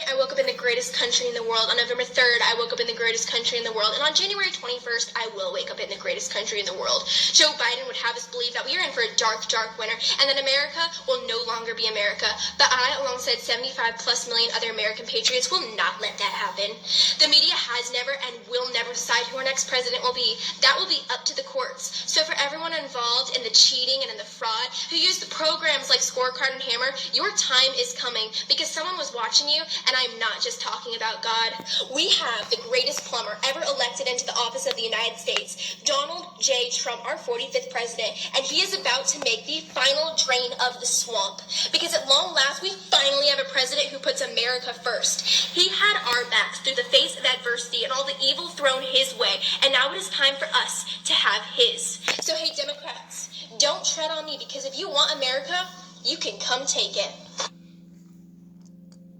I woke up in the greatest country in the world. On November 3rd, I woke up in the greatest country in the world. And on January 21st, I will wake up in the greatest country in the world. Joe Biden would have us believe that we are in for a dark, dark winter and that America will no longer be America. But I, alongside 75 plus million other American patriots, will not let that happen. The media has never and will never decide who our next president will be. That will be up to the courts. So for everyone involved in the cheating and in the fraud, who used the programs like Scorecard and Hammer, your time is coming because someone was watching you. And I'm not just talking about God. We have the greatest plumber ever elected into the office of the United States, Donald J. Trump, our 45th president, and he is about to make the final drain of the swamp. Because at long last, we finally have a president who puts America first. He had our backs through the face of adversity and all the evil thrown his way, and now it is time for us to have his. So hey, Democrats, don't tread on me, because if you want America, you can come take it.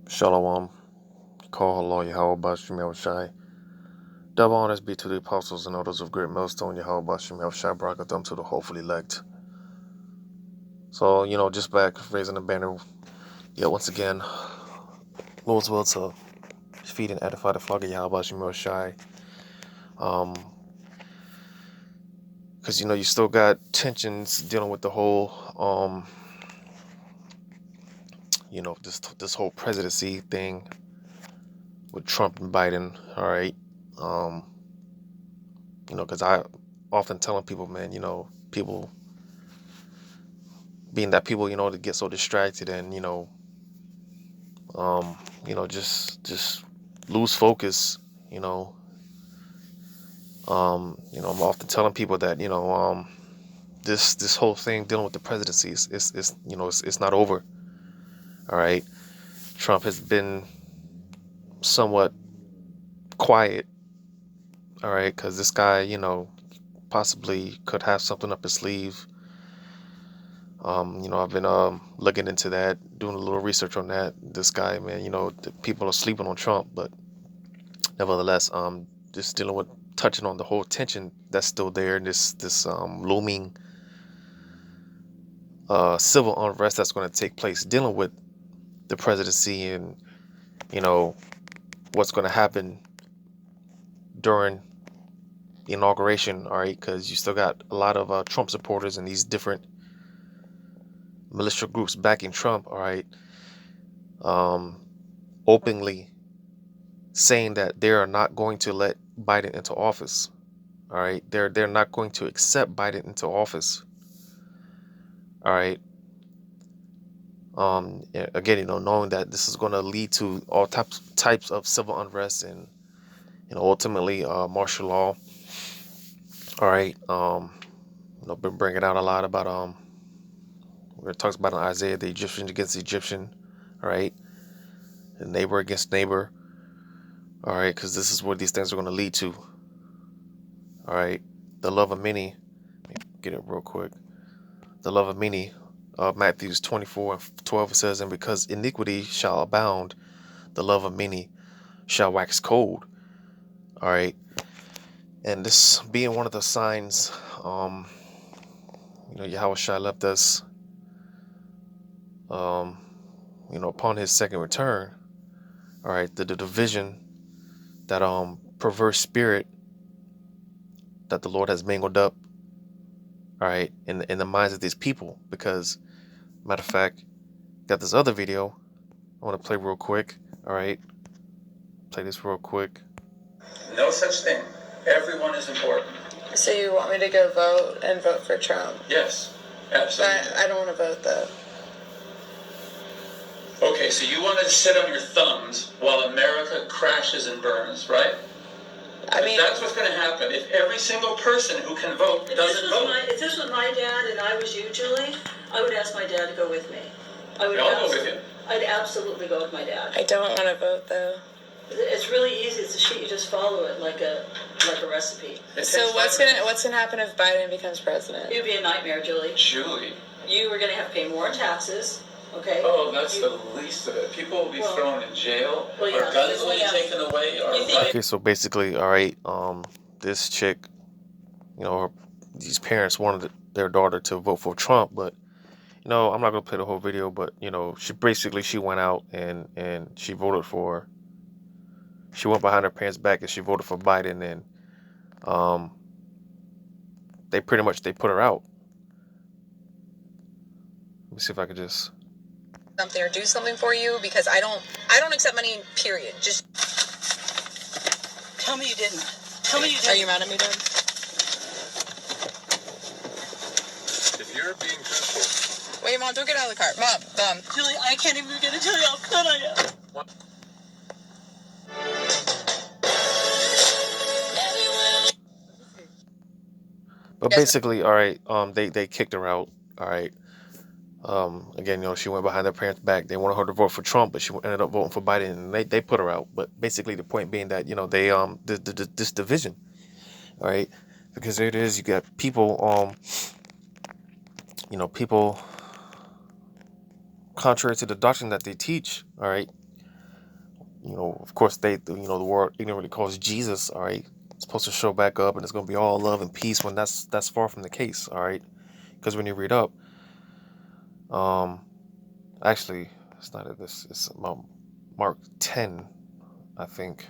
Shalom. Call Allah Yahweh Bashim El Shai. Double honors be to the apostles and others of great millstone Yahweh Bashim El Shai. Brakatham to the hopefully elect. So, just back raising the banner. Yeah, once again, Lord's will to feed and edify the flock of Yahweh Bashim El Shai. Because, you still got tensions dealing with the whole, this whole presidency thing with Trump and Biden, all right? Because I often telling people, man, people, being that people, to get so distracted and, just lose focus, I'm often telling people that, this whole thing dealing with the presidency it's not over. All right. Trump has been somewhat quiet. All right. Because this guy, possibly could have something up his sleeve. I've been looking into that, doing a little research on that. This guy, man, the people are sleeping on Trump, but nevertheless, just dealing with touching on the whole tension that's still there, this looming civil unrest that's going to take place, dealing with the presidency and what's going to happen during the inauguration. All right, because you still got a lot of Trump supporters and these different militia groups backing Trump. All right, openly saying that they are not going to let Biden into office. All right, they're not going to accept Biden into office. All right. Again, knowing that this is going to lead to all types of civil unrest and ultimately martial law. All right. Been bringing out a lot about where it talks about in Isaiah, the Egyptian against the Egyptian. All right, the neighbor against neighbor. All right, because this is what these things are going to lead to. All right, the love of many. Let me get it real quick. The love of many. Matthew 24:12 says, and because iniquity shall abound, the love of many shall wax cold. All right, and this being one of the signs, Yahweh Shai left us, upon his second return. All right, the division, that perverse spirit that the Lord has mingled up, all right, in the minds of these people. Because, matter of fact, got this other video I want to play real quick. All right, play this real quick. No such thing. Everyone is important. So you want me to go vote and vote for Trump? Yes, absolutely. But I don't want to vote, though. Okay, so you want to sit on your thumbs while America crashes and burns, right? I mean, that's what's going to happen if every single person who can vote doesn't vote. If this was my dad and I was you, Julie, I would ask my dad to go with me. I'll go with him. I'd absolutely go with my dad. I don't want to vote, though. It's really easy. It's a sheet. You just follow it like a recipe. So what's gonna happen if Biden becomes president? It would be a nightmare, Julie. Julie. You were going to have to pay more in taxes. Okay. Oh, that's the least of it. People will be thrown in jail. Well, yeah, our guns will be taken away. Okay, so basically, all right, this chick, these parents wanted their daughter to vote for Trump, but I'm not gonna play the whole video, but she went out and she voted for. She went behind her parents' back and she voted for Biden, and um, they put her out. Let me see if I could just something or do something for you, because I don't accept money, period. Just Tell me you didn't. Tell me you didn't. are you mad at me, Dad? If you're being truthful. Wait, Mom, don't get out of the car. Mom. Julie, I can't even begin to tell you how upset I am. What? But Yes. basically, all right, they kicked her out. All right. Again, she went behind her parents' back. They wanted her to vote for Trump, but she ended up voting for Biden, and they put her out. But basically, the point being that they this division, all right, because there it is. You got people people contrary to the doctrine that they teach. All right, of course the world ignorantly calls Jesus. All right, it's supposed to show back up, and it's going to be all love and peace when that's far from the case. All right, because when you read up. Actually, it's not this. It's Mark 10, I think.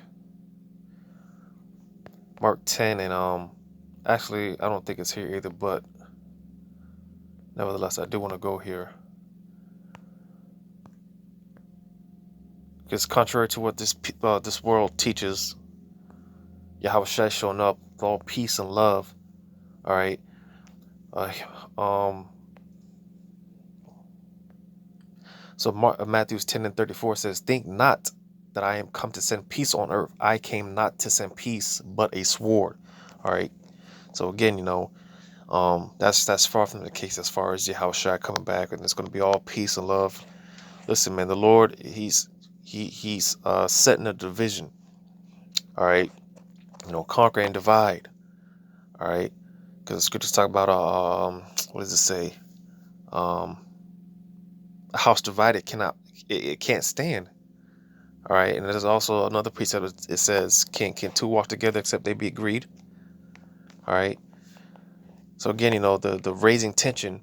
Mark 10, and actually, I don't think it's here either. But nevertheless, I do want to go here because contrary to what this world teaches, Yahweh Shai showing up with all peace and love. All right. So Matthew 10:34 says, "Think not that I am come to send peace on earth. I came not to send peace, but a sword." All right. So again, that's far from the case as far as Yahweh Shai coming back, and it's going to be all peace and love. Listen, man, the Lord, he's setting a division. All right. Conquer and divide. All right. Because the scriptures talk about what does it say? A house divided can't stand. All right, and there's also another precept. It says, "Can two walk together except they be agreed?" All right. So again, the raising tension.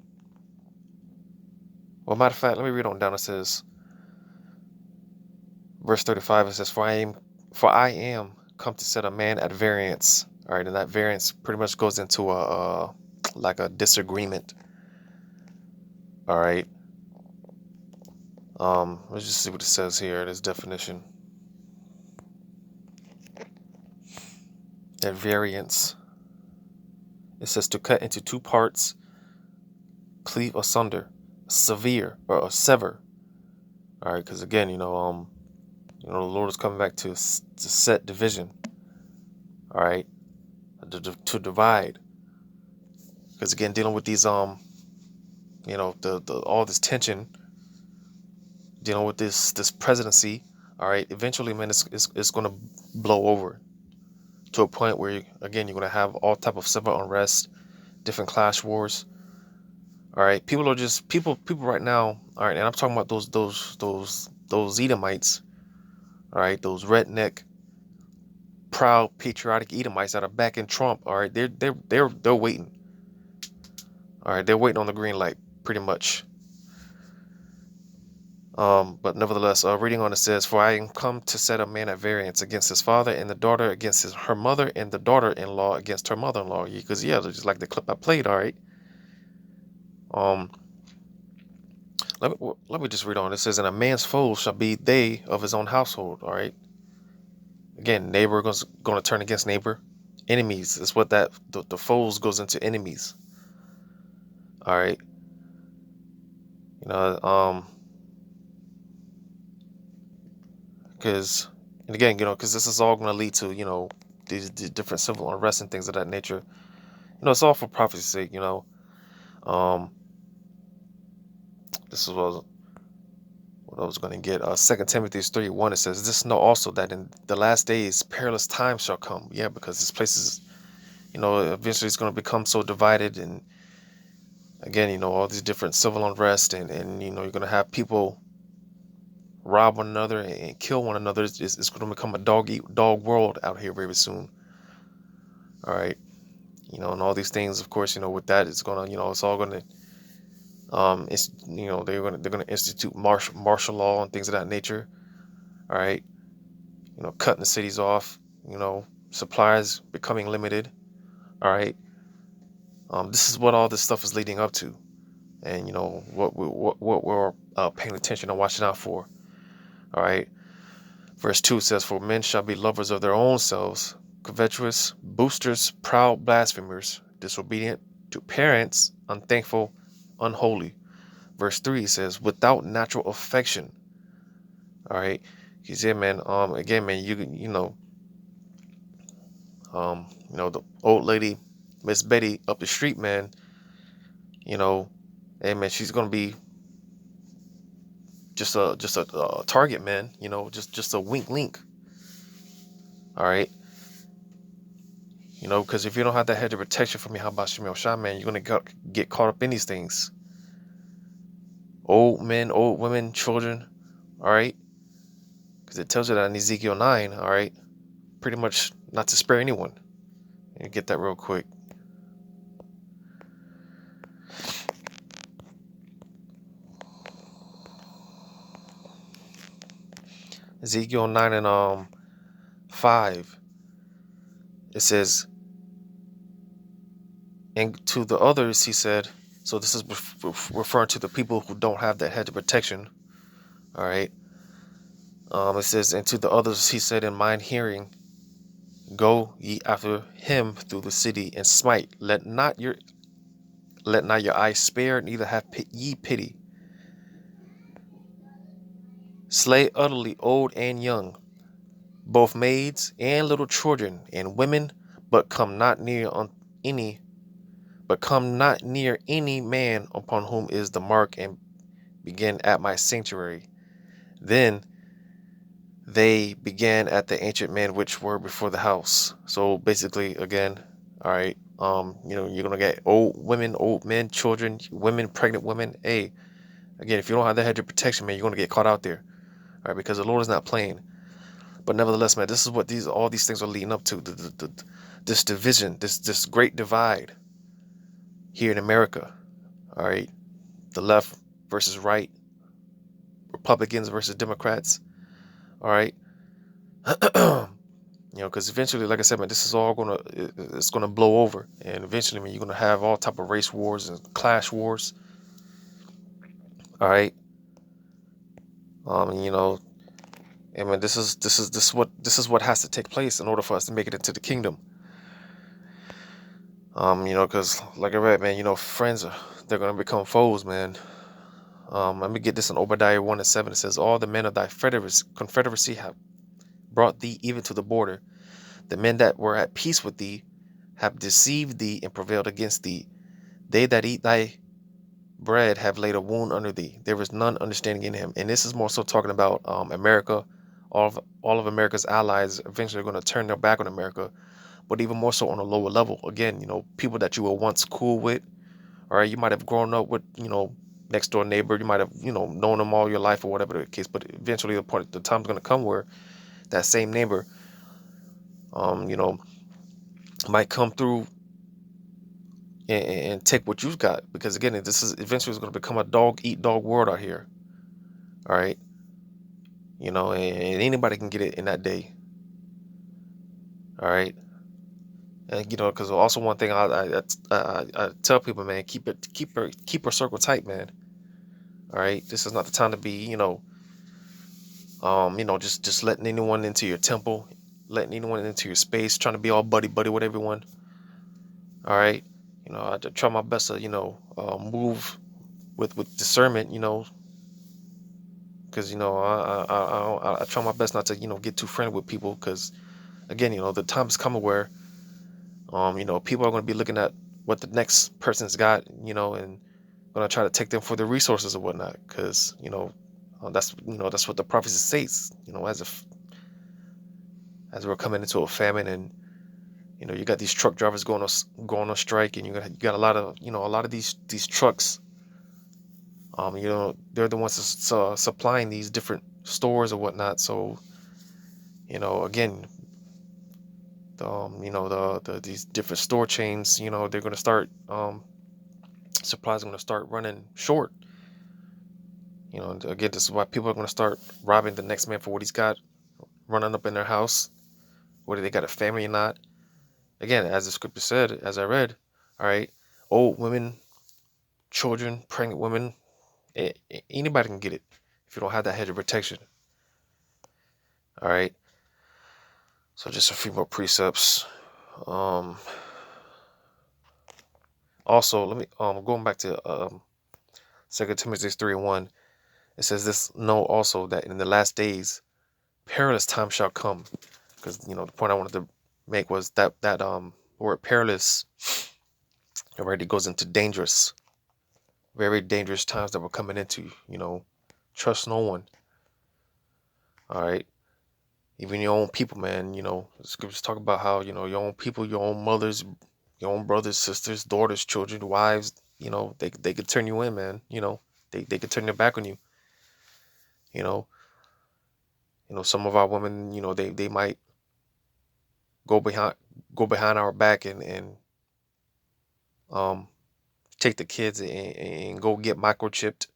Well, matter of fact, let me read on down. It says, verse 35. It says, "For I am come to set a man at variance." All right, and that variance pretty much goes into like a disagreement. All right. Let's just see what it says here. This definition. At variance. It says to cut into two parts, cleave asunder, sever or sever. All right, because again, the Lord is coming back to set division. All right, to divide. Because again, dealing with these all this tension. Dealing with this presidency, all right, eventually, man, it's going to blow over to a point where, you're going to have all type of civil unrest, different clash wars. All right, people right now. All right, and I'm talking about those Edomites. All right, those redneck, proud, patriotic Edomites that are backing Trump. All right, they're waiting. All right, they're waiting on the green light, pretty much. But nevertheless, reading on it says, "For I am come to set a man at variance against his father, and the daughter against her mother, and the daughter-in-law against her mother-in-law." Because just like the clip I played. All right. Let me just read on. It says, "And a man's foes shall be they of his own household." All right. Again, neighbor going to turn against neighbor. Enemies is what the foes goes into enemies. All right. Because this is all going to lead to these different civil unrest and things of that nature. It's all for prophecy's sake. This is what I was going to get. 2 Timothy 3:1. It says, "This know also that in the last days perilous times shall come." Yeah, because this place is, eventually it's going to become so divided, and again, all these different civil unrest, and you're going to have people rob one another and kill one another. It's going to become a dog world out here very soon. All right, and all these things, of course, with that, it's going to, it's all going to It's, they're gonna institute martial law and things of that nature. All right, cutting the cities off. Supplies becoming limited. All right, this is what all this stuff is leading up to, and what we're paying attention and watching out for. All right, verse 2 says, "For men shall be lovers of their own selves, covetous, boosters, proud, blasphemers, disobedient to parents, unthankful, unholy." Verse 3 says, "Without natural affection." All right, he said, man. Again, man, the old lady, Miss Betty up the street, man. Hey, man, she's gonna be just a target, man. Just a wink, link. All right. Because if you don't have that hedge of protection from Yahweh Shemel Shah, man, you're gonna get caught up in these things. Old men, old women, children. All right. Because it tells you that in Ezekiel 9. All right. Pretty much not to spare anyone. You get that real quick. Ezekiel 9 and 5. It says, "And to the others," he said. So this is referring to the people who don't have that hedge of protection. All right. It says, "And to the others he said in mine hearing, go ye after him through the city and smite. Let not your eyes spare, neither have ye pity. Slay utterly old and young, both maids and little children and women, but come not near any man upon whom is the mark, and begin at my sanctuary." Then they began at the ancient men which were before the house. So basically, again, all right, you're gonna get old women, old men, children, women, pregnant women. Hey, again, if you don't have that hedge of protection, man, you're gonna get caught out there. All right, because the Lord is not playing. But nevertheless, man, this is what all these things are leading up to. This division, this great divide here in America. All right, the left versus right, Republicans versus Democrats. All right. Because eventually, like I said, man, this is all it's gonna blow over, and eventually, man, you're gonna have all type of race wars and clash wars. All right. And man, this is what has to take place in order for us to make it into the kingdom. Because like I read, man, friends they're gonna become foes, man. Let me get this in Obadiah 1 and 7. It says, "All the men of thy confederacy have brought thee even to the border. The men that were at peace with thee have deceived thee and prevailed against thee. They that eat thy bread have laid a wound under thee. There is none understanding in him." And this is more so talking about America. All of America's allies eventually are going to turn their back on America, but even more so on a lower level. Again, people that you were once cool with, all right, you might have grown up with, next door neighbor. You might have, known them all your life or whatever the case. But eventually, the time's going to come where that same neighbor, might come through and take what you've got, because again, this is eventually going to become a dog eat dog world out here. All right, and anybody can get it in that day. All right, and because also one thing I tell people, man, keep your circle tight, man. All right, this is not the time to be just letting anyone into your temple, letting anyone into your space, trying to be all buddy with everyone. All right. I try my best to, move with discernment, because, I try my best not to, get too friendly with people, because, again, the time's coming where, people are going to be looking at what the next person's got, and going to try to take them for the resources and whatnot, because, that's what the prophecy states, as we're coming into a famine, and you got these truck drivers going on strike, and you got a lot of these trucks. They're the ones supplying these different stores or whatnot. So, again, these different store chains, they're going to start supplies are going to start running short. You know, and again, this is why people are going to start robbing the next man for what he's got, running up in their house, whether they got a family or not. Again, as the scripture said, as I read, all right, old women, children, pregnant women, anybody can get it if you don't have that hedge of protection. All right. So just a few more precepts. Also, let me going back to 2 Timothy 3:1. It says this: know also that in the last days perilous time shall come. Because the point I wanted to make was that word perilous already goes into dangerous, very dangerous times that we're coming into. Trust no one. All right. Even your own people, man. The scriptures talk about how, your own people, your own mothers, your own brothers, sisters, daughters, children, wives, they could turn you in, man. They could turn their back on you. Some of our women, they might go behind our back and take the kids and go get microchipped.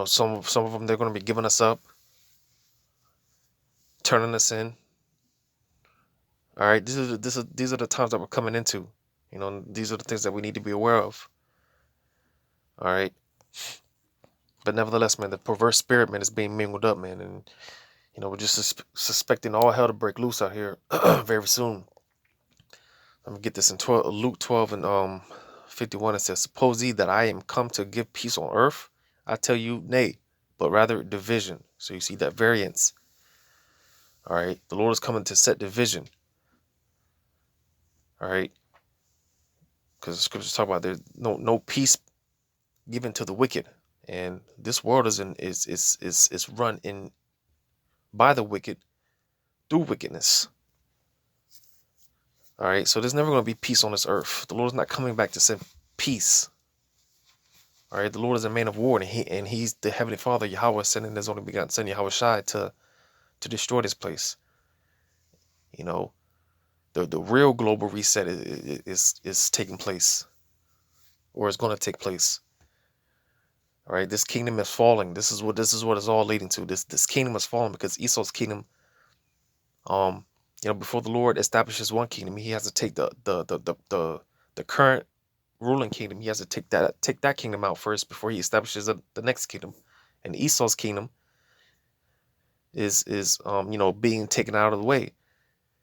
Some of them, they're going to be giving us up, turning us in. All right, these are the times that we're coming into. These are the things that we need to be aware of. All right, but nevertheless, man, the perverse spirit, man, is being mingled up, man, and we're just suspecting all hell to break loose out here very soon. Let me get this in Luke 12 and 51. It says, "Suppose ye that I am come to give peace on earth? I tell you, nay, but rather division." So you see that variance. All right, the Lord is coming to set division. All right, because the scriptures talk about there's no peace given to the wicked, and this world is run in by the wicked through wickedness. All right, so there's never going to be peace on this earth. The Lord is not coming back to send peace. All right, the Lord is a man of war, and he's the heavenly Father, Yahweh, sending his only begotten Son, Yahweh Shai, to destroy this place. The real global reset is taking place, or is going to take place. All right, this kingdom is falling. This is what it's all leading to. This kingdom is falling because Esau's kingdom. Before the Lord establishes one kingdom, he has to take the current ruling kingdom. He has to take that kingdom out first before he establishes the next kingdom. And Esau's kingdom is being taken out of the way,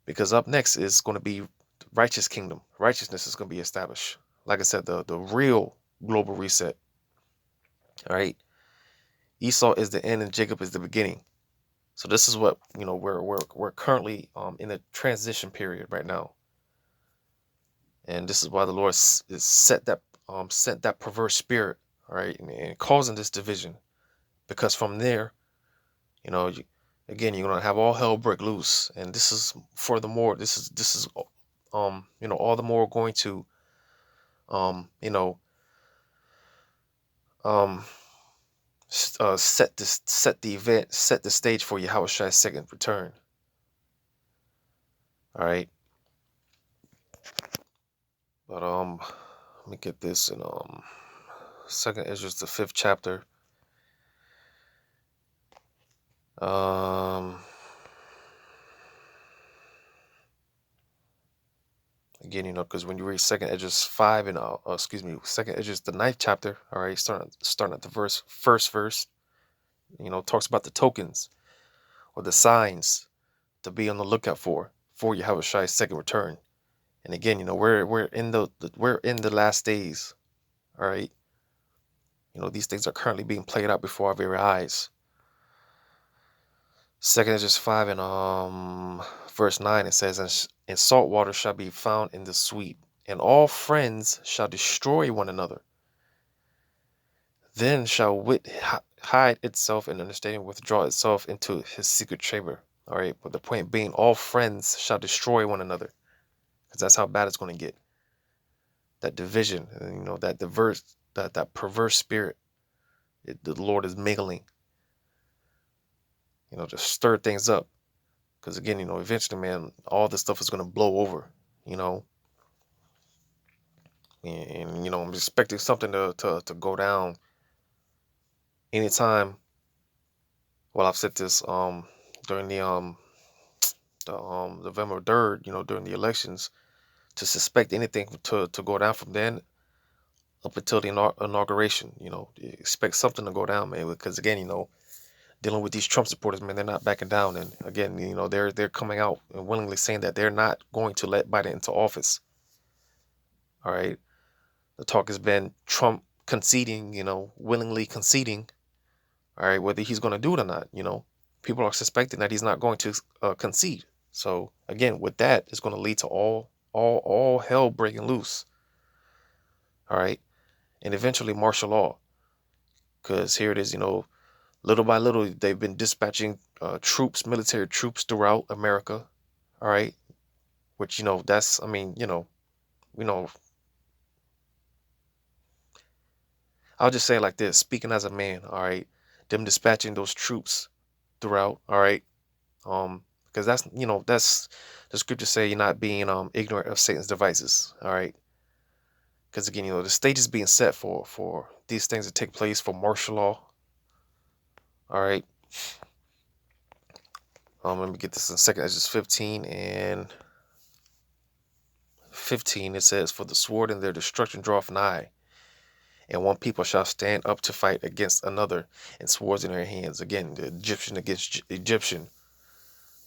because up next is going to be righteous kingdom. Righteousness is going to be established. Like I said, the real global reset. All right. Esau is the end and Jacob is the beginning. So this is what we're currently in a transition period right now, and this is why the Lord is sent that perverse spirit, all right, and causing this division, because from there, again, you're gonna have all hell break loose, and this is furthermore, this is all the more going to set the stage for Yahweh Shai's second return. All right. But let me get this in 2nd Ezra, the 5th chapter. Again, because when you read 2nd Ezra 5 and 2nd Ezra the 9th chapter, all right, starting at the first verse, talks about the tokens or the signs to be on the lookout for Yahweh Shai's second return. And again, we're in the last days. All right. These things are currently being played out before our very eyes. 2nd Ezra 5 and verse 9, it says, "And salt water shall be found in the sweet, and all friends shall destroy one another. Then shall wit hide itself, and understanding withdraw itself into his secret chamber." All right, but the point being, all friends shall destroy one another, because that's how bad it's going to get. That division, and that perverse spirit, the Lord is mingling, to stir things up. Because again, eventually, man, all this stuff is going to blow over. you know, and you know, I'm expecting something to go down anytime. Well, I've said this during the November 3rd, you know, during the elections, to suspect anything to go down from then up until the inauguration. You know, you expect something to go down, man, because again, you know, dealing with these Trump supporters, man, they're not backing down, and again, you know, they're coming out and willingly saying that they're not going to let Biden into office. All right, the talk has been Trump conceding, you know, willingly conceding. All right, whether he's going to do it or not, you know, people are suspecting that he's not going to concede. So again, with that, it's going to lead to all hell breaking loose. All right, and eventually martial law, because here it is, you know, little by little they've been dispatching troops, military troops throughout America. All right, which, you know, that's, I mean, you know, I'll just say it like this, speaking as a man. All right, them dispatching those troops throughout. All right, because that's, you know, that's the scriptures say you're not being ignorant of Satan's devices. All right, because again, you know, the stage is being set for these things to take place, for martial law. All right, let me get this in a second. It's just 15 and 15. It says, for the sword and their destruction draweth nigh, and one people shall stand up to fight against another, and swords in their hands. Again, the Egyptian against Egyptian.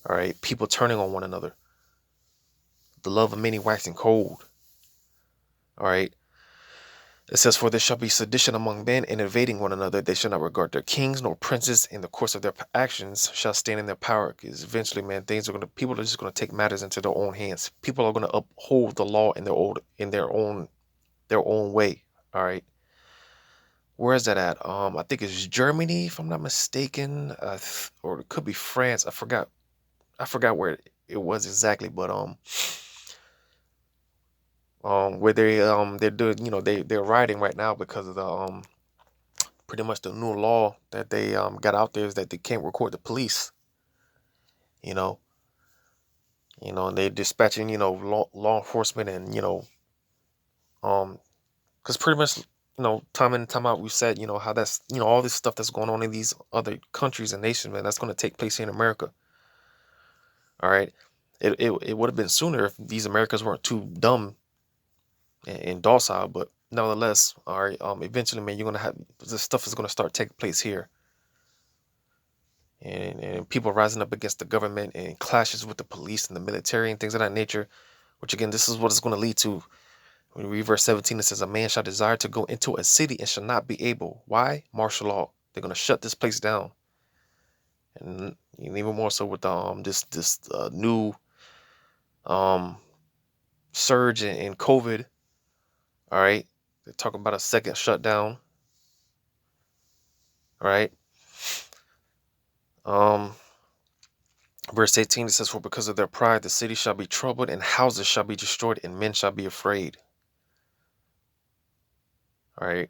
All right, people turning on one another, the love of many waxing cold. All right, it says, for there shall be sedition among men, and invading one another. They shall not regard their kings nor princes. In the course of their actions shall stand in their power. Because eventually, man, people are just going to take matters into their own hands. People are going to uphold the law in their own way. All right. Where is that at? I think it's Germany, if I'm not mistaken, or it could be France. I forgot where it was exactly, but where they're doing, you know, they're rioting right now because of the pretty much the new law that they got out there, is that they can't record the police. You know, and they're dispatching, you know, law enforcement, and because pretty much, you know, time in and time out, we've said, you know, how that's, you know, all this stuff that's going on in these other countries and nations, man, that's going to take place here in America. All right, it would have been sooner if these Americans weren't too dumb and docile, but nevertheless, all right, eventually, man, you're gonna have this stuff is gonna start taking place here, and people rising up against the government, and clashes with the police and the military and things of that nature. Which again, this is what it's going to lead to. When we read verse 17, it says, a man shall desire to go into a city and shall not be able. Why? Martial law. They're going to shut this place down. And even more so with this new surge in COVID. All right, they're talking about a second shutdown. All right. Verse 18, it says, for because of their pride the city shall be troubled, and houses shall be destroyed, and men shall be afraid. All right.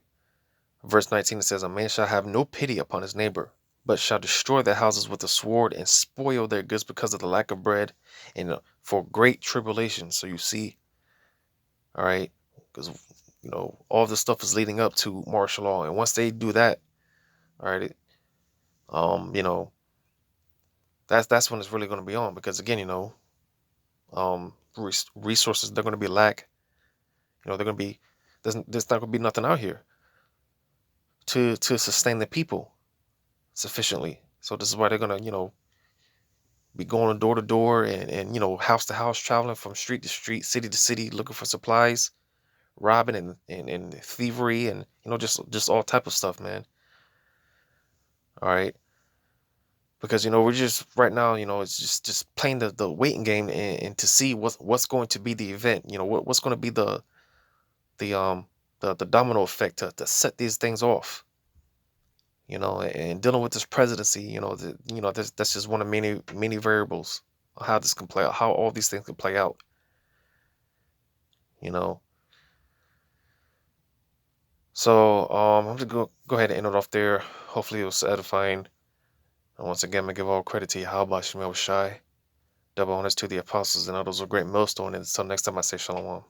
Verse 19, it says, a man shall have no pity upon his neighbor, but shall destroy their houses with the sword, and spoil their goods because of the lack of bread, and for great tribulation. So you see, all right, because, you know, all this stuff is leading up to martial law, and once they do that, all right, you know, that's when it's really going to be on, because again, you know, resources, they're going to be lack. You know, they're going to be, there's not going to be nothing out here to sustain the people sufficiently. So this is why they're going to, you know, be going door to door, and you know, house to house, traveling from street to street, city to city, looking for supplies, robbing and thievery, and you know, just all type of stuff, man. All right, because you know, we're just right now, you know, it's just playing the waiting game, and to see what's going to be the event. You know, what's going to be the domino effect to set these things off. You know, and dealing with this presidency, you know, that's just one of many variables of how this can play out, how all these things can play out. You know, so I'm gonna go ahead and end it off there. Hopefully it was edifying. And once again, I give all credit to Yahweh Shemel Shai. Double honors to the apostles and others of great millstone. And until next time, I say shalom.